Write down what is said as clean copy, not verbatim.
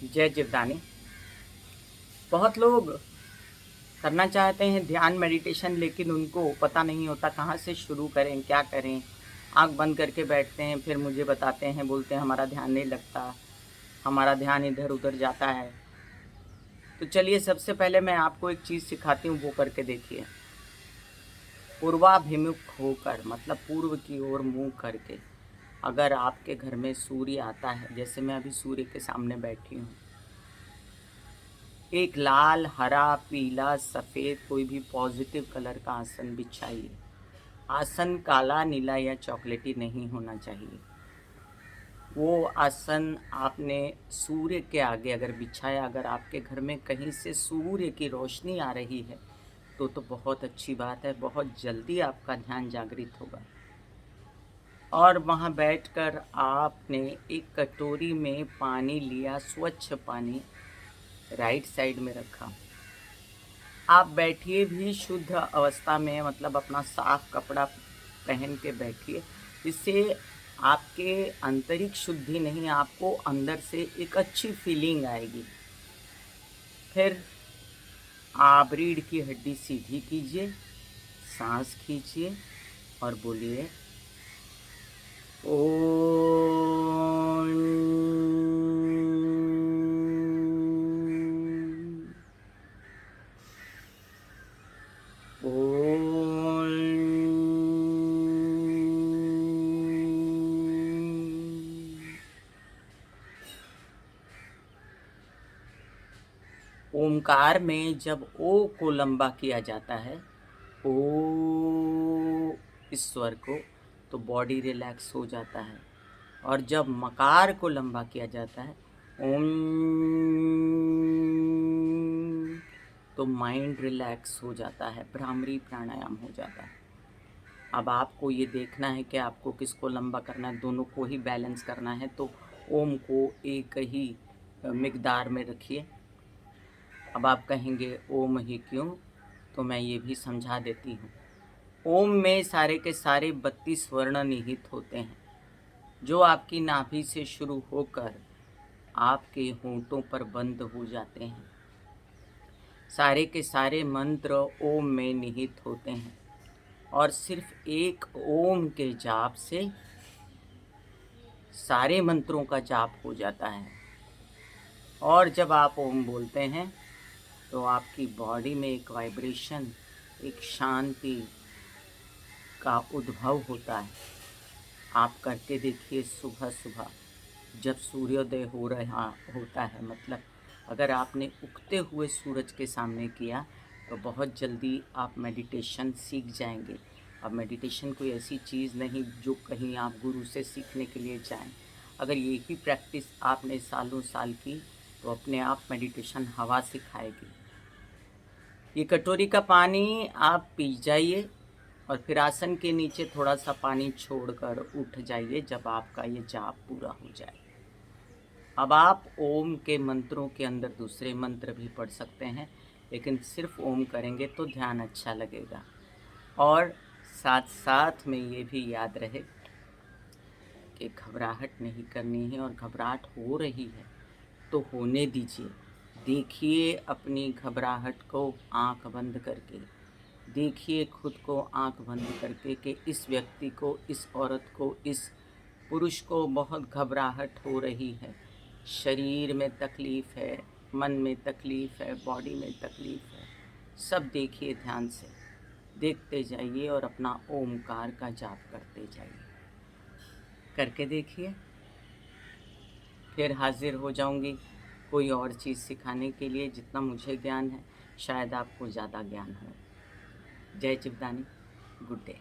जय जीवदानी। बहुत लोग करना चाहते हैं ध्यान मेडिटेशन, लेकिन उनको पता नहीं होता कहाँ से शुरू करें, क्या करें। आँख बंद करके बैठते हैं, फिर मुझे बताते हैं, बोलते हैं हमारा ध्यान नहीं लगता, हमारा ध्यान इधर उधर जाता है। तो चलिए, सबसे पहले मैं आपको एक चीज़ सिखाती हूँ, वो करके देखिए। पूर्वाभिमुख होकर, मतलब पूर्व की ओर मुँह करके, अगर आपके घर में सूर्य आता है, जैसे मैं अभी सूर्य के सामने बैठी हूँ, एक लाल, हरा, पीला, सफ़ेद कोई भी पॉजिटिव कलर का आसन बिछाइए। आसन काला, नीला या चॉकलेटी नहीं होना चाहिए। वो आसन आपने सूर्य के आगे अगर बिछाया, अगर आपके घर में कहीं से सूर्य की रोशनी आ रही है तो बहुत अच्छी बात है, बहुत जल्दी आपका ध्यान जागृत होगा। और वहाँ बैठकर आपने एक कटोरी में पानी लिया, स्वच्छ पानी राइट साइड में रखा। आप बैठिए भी शुद्ध अवस्था में, मतलब अपना साफ कपड़ा पहन के बैठिए, जिससे आपके आंतरिक शुद्धि नहीं, आपको अंदर से एक अच्छी फीलिंग आएगी। फिर आप रीढ़ की हड्डी सीधी कीजिए, सांस खींचिए और बोलिए ओमकार में जब ओ को लंबा किया जाता है, ओ इस स्वर को, तो बॉडी रिलैक्स हो जाता है। और जब मकार को लंबा किया जाता है, ओम, तो माइंड रिलैक्स हो जाता है, भ्रामरी प्राणायाम हो जाता है। अब आपको ये देखना है कि आपको किसको लंबा करना है, दोनों को ही बैलेंस करना है। तो ओम को एक ही मिकदार में रखिए। अब आप कहेंगे ओम ही क्यों, तो मैं ये भी समझा देती हूँ। ओम में सारे के सारे 32 वर्ण निहित होते हैं, जो आपकी नाभि से शुरू होकर आपके होंठों पर बंद हो जाते हैं। सारे के सारे मंत्र ओम में निहित होते हैं, और सिर्फ एक ओम के जाप से सारे मंत्रों का जाप हो जाता है। और जब आप ओम बोलते हैं तो आपकी बॉडी में एक वाइब्रेशन, एक शांति का उद्भव होता है। आप करके देखिए, सुबह सुबह जब सूर्योदय हो रहा होता है, मतलब अगर आपने उगते हुए सूरज के सामने किया तो बहुत जल्दी आप मेडिटेशन सीख जाएंगे। अब मेडिटेशन कोई ऐसी चीज़ नहीं जो कहीं आप गुरु से सीखने के लिए जाएं। अगर ये ही प्रैक्टिस आपने सालों साल की तो अपने आप मेडिटेशन हवा से खाएगी। ये कटोरी का पानी आप पी जाइए और फिर आसन के नीचे थोड़ा सा पानी छोड़कर उठ जाइए जब आपका ये जाप पूरा हो जाए। अब आप ओम के मंत्रों के अंदर दूसरे मंत्र भी पढ़ सकते हैं, लेकिन सिर्फ ओम करेंगे तो ध्यान अच्छा लगेगा। और साथ साथ में ये भी याद रहे कि घबराहट नहीं करनी है, और घबराहट हो रही है तो होने दीजिए। देखिए अपनी घबराहट को आंख बंद करके, देखिए खुद को आंख बंद करके कि इस व्यक्ति को, इस औरत को, इस पुरुष को बहुत घबराहट हो रही है। शरीर में तकलीफ़ है, मन में तकलीफ़ है, बॉडी में तकलीफ़ है। सब देखिए ध्यान से, देखते जाइए और अपना ओमकार का जाप करते जाइए। करके देखिए, फिर हाजिर हो जाऊंगी कोई और चीज़ सिखाने के लिए। जितना मुझे ज्ञान है शायद आपको ज़्यादा ज्ञान हो। जय चिवदानी, गुड डे।